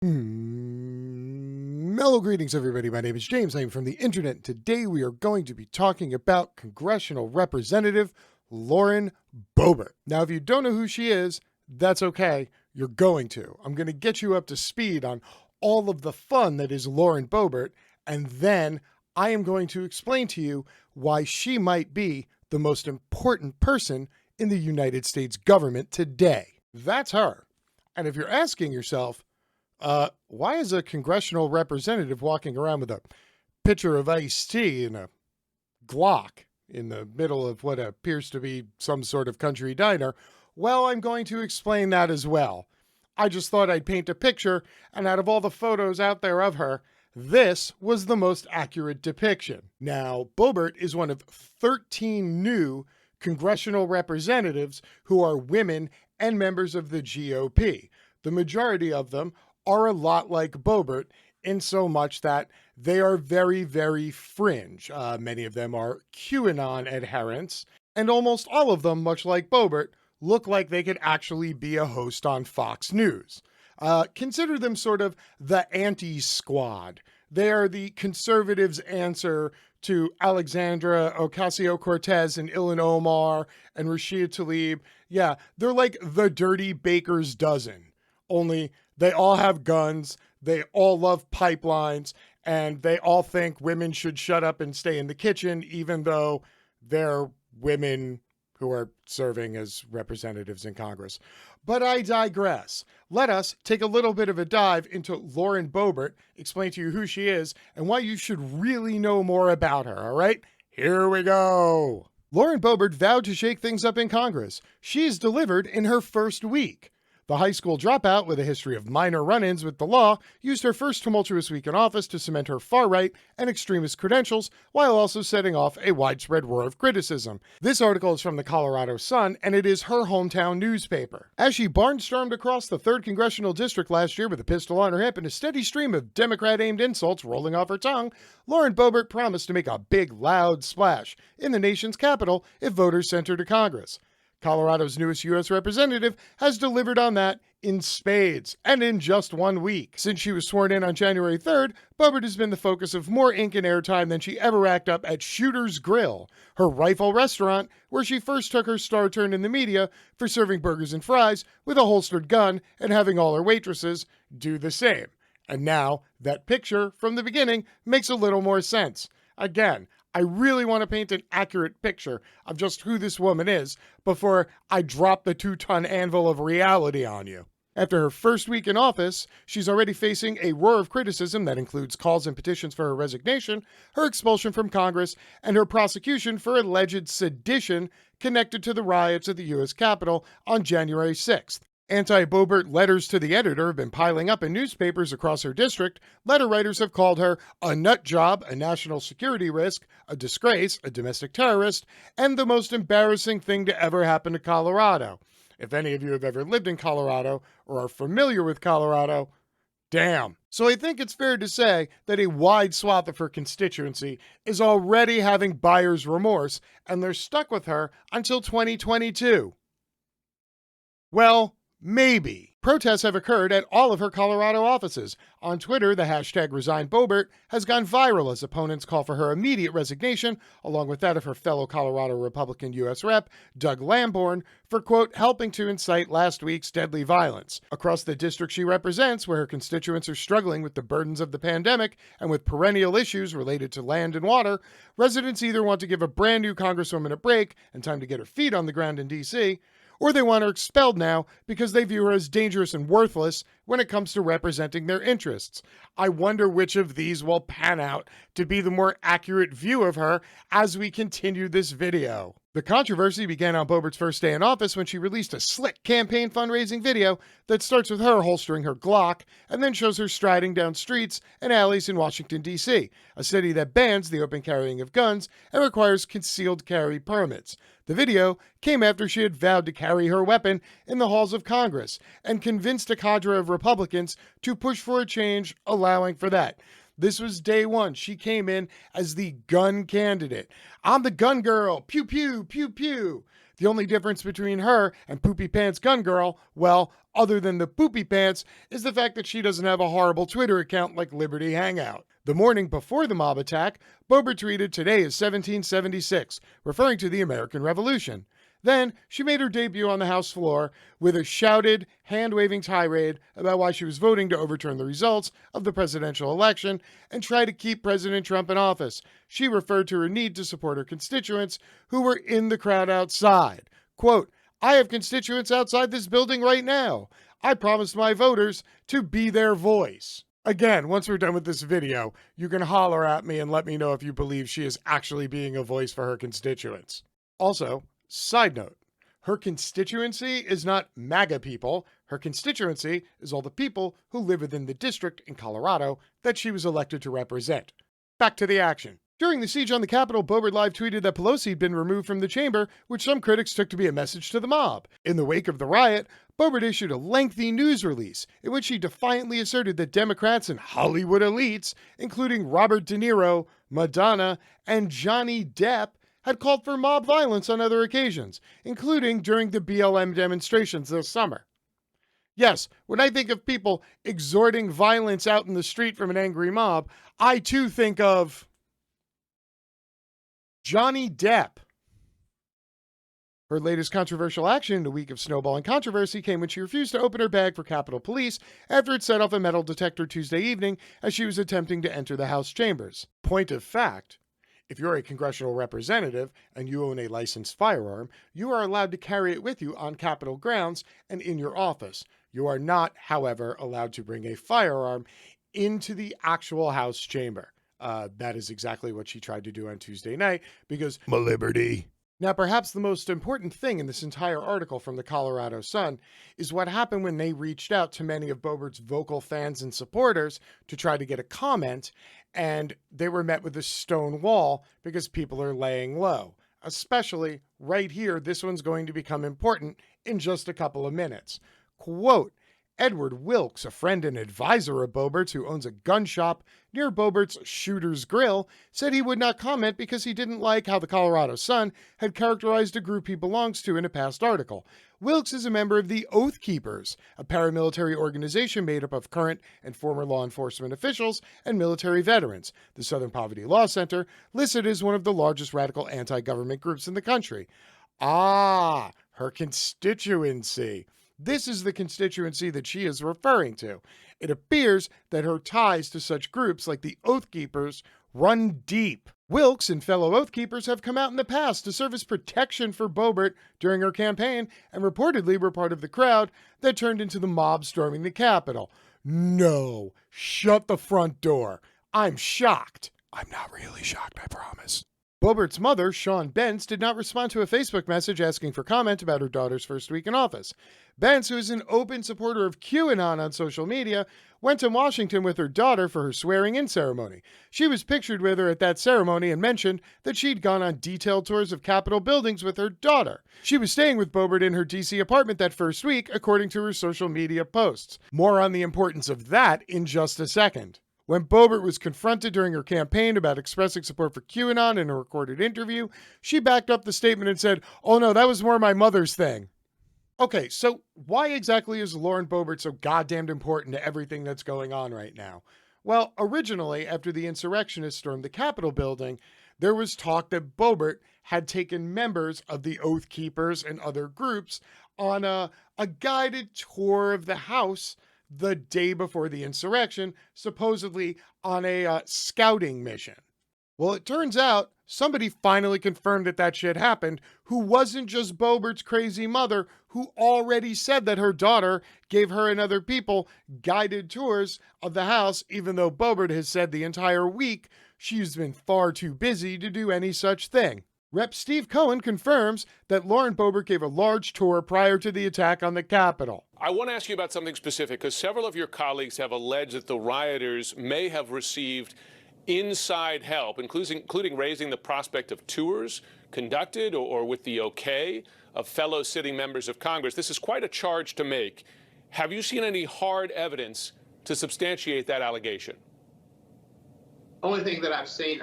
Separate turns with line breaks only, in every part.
Mellow greetings, everybody. My name is James. I am from the internet. And today we are going to be talking about Congressional Representative Lauren Boebert. Now, if you don't know who she is, that's okay. You're going to. I'm going to get you up to speed on all of the fun that is Lauren Boebert, and then I am going to explain to you why she might be the most important person in the United States government today. That's her. And if you're asking yourself, why is a congressional representative walking around with a pitcher of iced tea and a Glock in the middle of what appears to be some sort of country diner? Well, I'm going to explain that as well. I just thought I'd paint a picture, and out of all the photos out there of her, this was the most accurate depiction. Now, Boebert is one of 13 new congressional representatives who are women and members of the GOP. The majority of them are a lot like Boebert in so much that they are very, very fringe. Many of them are QAnon adherents, and almost all of them, much like Boebert, look like they could actually be a host on Fox News. Consider them sort of the anti-squad. They are the conservatives' answer to Alexandra Ocasio-Cortez and Ilhan Omar and Rashida Tlaib. Yeah, they're like the dirty baker's dozen. Only they all have guns, they all love pipelines, and they all think women should shut up and stay in the kitchen, even though they're women who are serving as representatives in Congress. But I digress. Let us take a little bit of a dive into Lauren Boebert, explain to you who she is, and why you should really know more about her, all right? Here we go. Lauren Boebert vowed to shake things up in Congress. She's delivered in her first week. The high school dropout with a history of minor run-ins with the law used her first tumultuous week in office to cement her far-right and extremist credentials while also setting off a widespread war of criticism. This article is from the Colorado Sun, and it is her hometown newspaper. As she barnstormed across the 3rd Congressional District last year with a pistol on her hip and a steady stream of Democrat-aimed insults rolling off her tongue, Lauren Boebert promised to make a big, loud splash in the nation's capital if voters sent her to Congress. Colorado's newest U.S. representative has delivered on that in spades, and in just 1 week. Since she was sworn in on January 3rd, Boebert has been the focus of more ink and airtime than she ever racked up at Shooter's Grill, her rifle restaurant, where she first took her star turn in the media for serving burgers and fries with a holstered gun and having all her waitresses do the same. And now, that picture from the beginning makes a little more sense. Again, I really want to paint an accurate picture of just who this woman is before I drop the 2-ton anvil of reality on you. After her first week in office, she's already facing a roar of criticism that includes calls and petitions for her resignation, her expulsion from Congress, and her prosecution for alleged sedition connected to the riots at the U.S. Capitol on January 6th. Anti-Boebert letters to the editor have been piling up in newspapers across her district. Letter writers have called her a nut job, a national security risk, a disgrace, a domestic terrorist, and the most embarrassing thing to ever happen to Colorado. If any of you have ever lived in Colorado or are familiar with Colorado, damn. So I think it's fair to say that a wide swath of her constituency is already having buyer's remorse, and they're stuck with her until 2022. Well, maybe. Protests have occurred at all of her Colorado offices. On Twitter, the hashtag #ResignBoebert has gone viral as opponents call for her immediate resignation, along with that of her fellow Colorado Republican U.S. Rep, Doug Lamborn, for, quote, helping to incite last week's deadly violence. Across the district she represents, where her constituents are struggling with the burdens of the pandemic and with perennial issues related to land and water, residents either want to give a brand new Congresswoman a break and time to get her feet on the ground in D.C., or they want her expelled now because they view her as dangerous and worthless when it comes to representing their interests. I wonder which of these will pan out to be the more accurate view of her as we continue this video. The controversy began on Boebert's first day in office when she released a slick campaign fundraising video that starts with her holstering her Glock and then shows her striding down streets and alleys in Washington, D.C., a city that bans the open carrying of guns and requires concealed carry permits. The video came after she had vowed to carry her weapon in the halls of Congress and convinced a cadre of Republicans to push for a change allowing for that. This was day one. She came in as the gun candidate. I'm the gun girl. Pew, pew, pew, pew. The only difference between her and Poopy Pants Gun Girl, well, other than the poopy pants, is the fact that she doesn't have a horrible Twitter account like Liberty Hangout. The morning before the mob attack, Boebert tweeted, "Today is 1776, referring to the American Revolution. Then she made her debut on the House floor with a shouted, hand-waving tirade about why she was voting to overturn the results of the presidential election and try to keep President Trump in office. She referred to her need to support her constituents who were in the crowd outside. Quote, I have constituents outside this building right now. I promised my voters to be their voice." Again, once we're done with this video, you can holler at me and let me know if you believe she is actually being a voice for her constituents. Also, side note, her constituency is not MAGA people. Her constituency is all the people who live within the district in Colorado that she was elected to represent. Back to the action. During the siege on the Capitol, Boebert live tweeted that Pelosi had been removed from the chamber, which some critics took to be a message to the mob. In the wake of the riot, Boebert issued a lengthy news release in which he defiantly asserted that Democrats and Hollywood elites, including Robert De Niro, Madonna, and Johnny Depp, had called for mob violence on other occasions, including during the BLM demonstrations this summer. Yes, when I think of people exhorting violence out in the street from an angry mob, I too think of Johnny Depp. Her latest controversial action in a week of snowballing controversy came when she refused to open her bag for Capitol Police after it set off a metal detector Tuesday evening as she was attempting to enter the House chambers. Point of fact, if you're a congressional representative and you own a licensed firearm, you are allowed to carry it with you on Capitol grounds and in your office. You are not, however, allowed to bring a firearm into the actual House chamber. That is exactly what she tried to do on Tuesday night because my liberty. Now, perhaps the most important thing in this entire article from the Colorado Sun is what happened when they reached out to many of Boebert's vocal fans and supporters to try to get a comment, and they were met with a stone wall because people are laying low. Especially right here, this one's going to become important in just a couple of minutes. Quote, Edward Wilkes, a friend and advisor of Boebert's who owns a gun shop near Boebert's Shooter's Grill, said he would not comment because he didn't like how the Colorado Sun had characterized a group he belongs to in a past article. Wilkes is a member of the Oath Keepers, a paramilitary organization made up of current and former law enforcement officials and military veterans. The Southern Poverty Law Center listed as one of the largest radical anti-government groups in the country. Ah, her constituency. This is the constituency that she is referring to. It appears that her ties to such groups like the Oath Keepers run deep. Wilkes and fellow Oath Keepers have come out in the past to serve as protection for Boebert during her campaign and reportedly were part of the crowd that turned into the mob storming the Capitol. No, shut the front door. I'm shocked. I'm not really shocked, I promise. Boebert's mother, Sean Bentz, did not respond to a Facebook message asking for comment about her daughter's first week in office. Bentz, who is an open supporter of QAnon on social media, went to Washington with her daughter for her swearing-in ceremony. She was pictured with her at that ceremony and mentioned that she'd gone on detailed tours of Capitol buildings with her daughter. She was staying with Boebert in her D.C. apartment that first week, according to her social media posts. More on the importance of that in just a second. When Boebert was confronted during her campaign about expressing support for QAnon in a recorded interview, she backed up the statement and said, "Oh no, that was more my mother's thing." Okay, so why exactly is Lauren Boebert so goddamn important to everything that's going on right now? Well, originally, after the insurrectionists stormed the Capitol building, there was talk that Boebert had taken members of the Oath Keepers and other groups on a guided tour of the House the day before the insurrection, supposedly on a scouting mission. Well, it turns out somebody finally confirmed that that shit happened, who wasn't just Boebert's crazy mother, who already said that her daughter gave her and other people guided tours of the House, even though Boebert has said the entire week she's been far too busy to do any such thing. Rep. Steve Cohen confirms that Lauren Boebert gave a large tour prior to the attack on the Capitol.
I want to ask you about something specific, because several of your colleagues have alleged that the rioters may have received inside help, including raising the prospect of tours conducted or with the okay of fellow sitting members of Congress. This is quite a charge to make. Have you seen any hard evidence to substantiate that allegation?
Only thing that I've seen,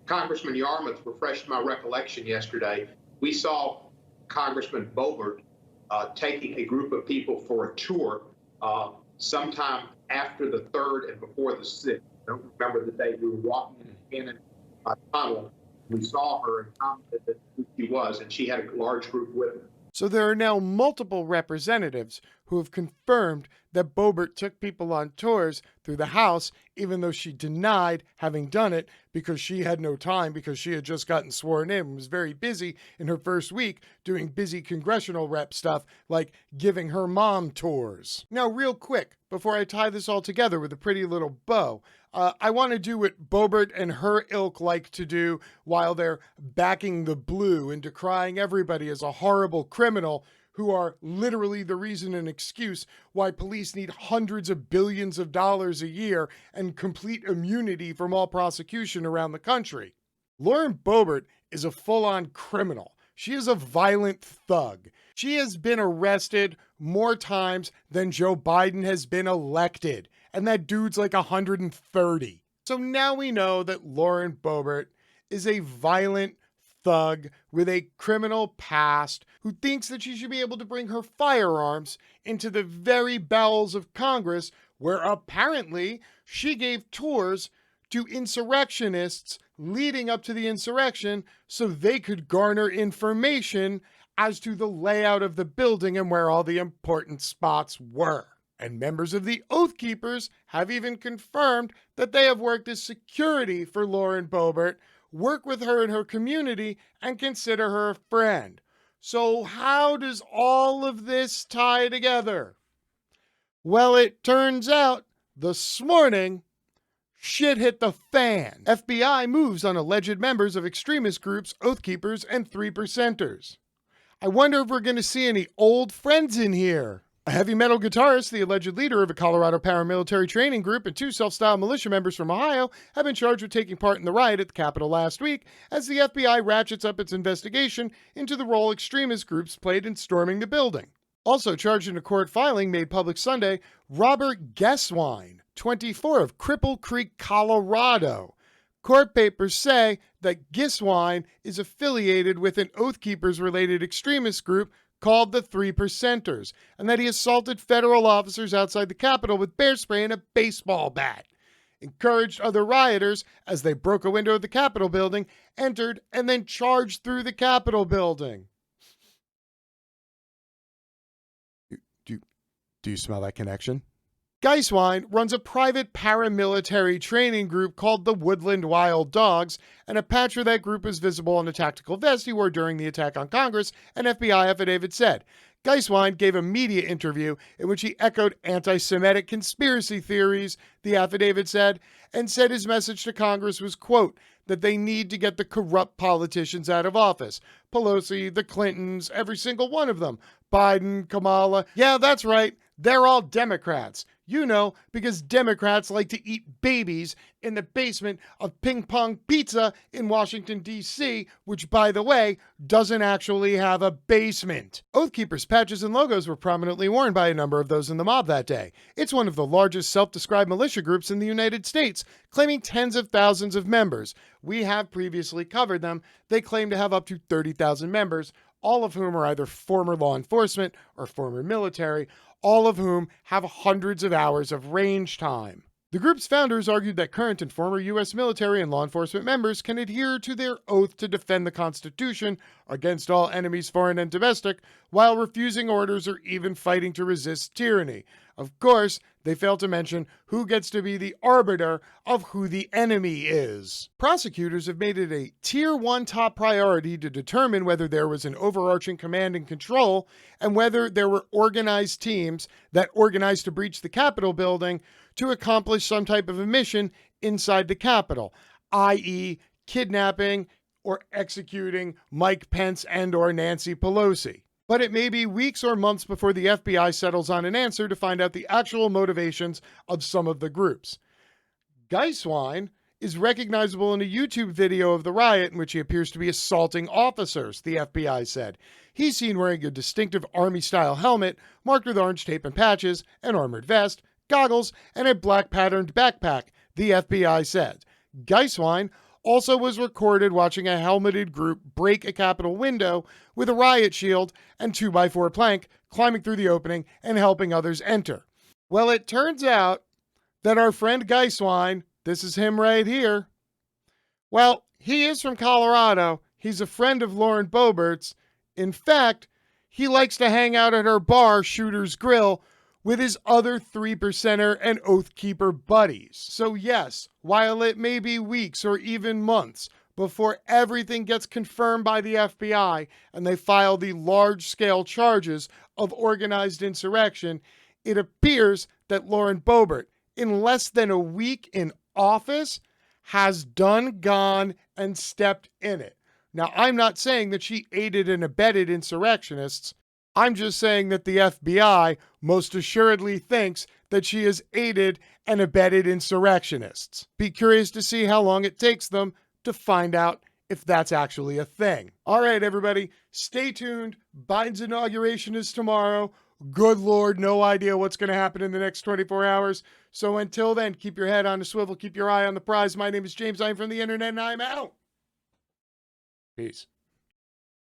Congressman Yarmouth refreshed my recollection yesterday. We saw Congressman Boebert taking a group of people for a tour sometime after the 3rd and before the 6th. I don't remember the day. We were walking in a tunnel. We saw her and commented who she was, and she had a large group with her.
So there are now multiple representatives who have confirmed that Boebert took people on tours through the House, even though she denied having done it because she had no time, because she had just gotten sworn in and was very busy in her first week doing busy congressional rep stuff like giving her mom tours. Now, real quick, before I tie this all together with a pretty little bow, I want to do what Boebert and her ilk like to do while they're backing the blue and decrying everybody as a horrible criminal who are literally the reason and excuse why police need hundreds of billions of dollars a year and complete immunity from all prosecution around the country. Lauren Boebert is a full-on criminal. She is a violent thug. She has been arrested more times than Joe Biden has been elected, and that dude's like 130. So now we know that Lauren Boebert is a violent thug with a criminal past who thinks that she should be able to bring her firearms into the very bowels of Congress, where apparently she gave tours to insurrectionists leading up to the insurrection so they could garner information as to the layout of the building and where all the important spots were. And members of the Oath Keepers have even confirmed that they have worked as security for Lauren Boebert, work with her in her community, and consider her a friend. So how does all of this tie together? Well, it turns out this morning, shit hit the fan. FBI moves on alleged members of extremist groups, Oath Keepers, and 3%ers. I wonder if we're going to see any old friends in here. A heavy metal guitarist, the alleged leader of a Colorado paramilitary training group, and 2 self-styled militia members from Ohio have been charged with taking part in the riot at the Capitol last week as the FBI ratchets up its investigation into the role extremist groups played in storming the building. Also charged in a court filing made public Sunday, Robert Guesswine, 24, of Cripple Creek, Colorado. Court papers say that Guesswine is affiliated with an Oath Keepers-related extremist group called the 3%ers, and that he assaulted federal officers outside the Capitol with bear spray and a baseball bat, encouraged other rioters as they broke a window of the Capitol building, entered, and then charged through the Capitol building. Do you smell that connection? Guesswine runs a private paramilitary training group called the Woodland Wild Dogs, and a patch for that group is visible on a tactical vest he wore during the attack on Congress, an FBI affidavit said. Guesswine gave a media interview in which he echoed anti-Semitic conspiracy theories, the affidavit said, and said his message to Congress was, quote, that they need to get the corrupt politicians out of office. Pelosi, the Clintons, every single one of them. Biden, Kamala. Yeah, that's right. They're all Democrats. You know, because Democrats like to eat babies in the basement of Ping Pong Pizza in Washington, D.C., which, by the way, doesn't actually have a basement. Oath Keepers patches and logos were prominently worn by a number of those in the mob that day. It's one of the largest self-described militia groups in the United States, claiming tens of thousands of members. We have previously covered them. They claim to have up to 30,000 members, all of whom are either former law enforcement or former military, all of whom have hundreds of hours of range time. The group's founders argued that current and former U.S. military and law enforcement members can adhere to their oath to defend the Constitution against all enemies, foreign and domestic, while refusing orders or even fighting to resist tyranny. Of course, they fail to mention who gets to be the arbiter of who the enemy is. Prosecutors have made it a Tier 1 top priority to determine whether there was an overarching command and control and whether there were organized teams that organized to breach the Capitol building to accomplish some type of a mission inside the Capitol, i.e. kidnapping or executing Mike Pence and or Nancy Pelosi. But it may be weeks or months before the FBI settles on an answer to find out the actual motivations of some of the groups. Guesswine is recognizable in a YouTube video of the riot in which he appears to be assaulting officers, the FBI said. He's seen wearing a distinctive army-style helmet marked with orange tape and patches, an armored vest, goggles, and a black patterned backpack, the FBI said. Guesswine also was recorded watching a helmeted group break a Capitol window with a riot shield and 2x4 plank, climbing through the opening and helping others enter. Well, it turns out that our friend Geiswine, this is him right here, well, he is from Colorado. He's a friend of Lauren Boebert's. In fact, he likes to hang out at her bar, Shooter's Grill, with his other 3%er and Oath Keeper buddies. So yes, while it may be weeks or even months before everything gets confirmed by the FBI and they file the large-scale charges of organized insurrection, it appears that Lauren Boebert, in less than a week in office, has gone and stepped in it. Now, I'm not saying that she aided and abetted insurrectionists. I'm just saying that the FBI most assuredly thinks that she has aided and abetted insurrectionists. Be curious to see how long it takes them to find out if that's actually a thing. All right, everybody, stay tuned. Biden's inauguration is tomorrow. Good Lord, no idea what's going to happen in the next 24 hours. So until then, keep your head on a swivel, keep your eye on the prize. My name is James. I'm from the internet, and I'm out. Peace.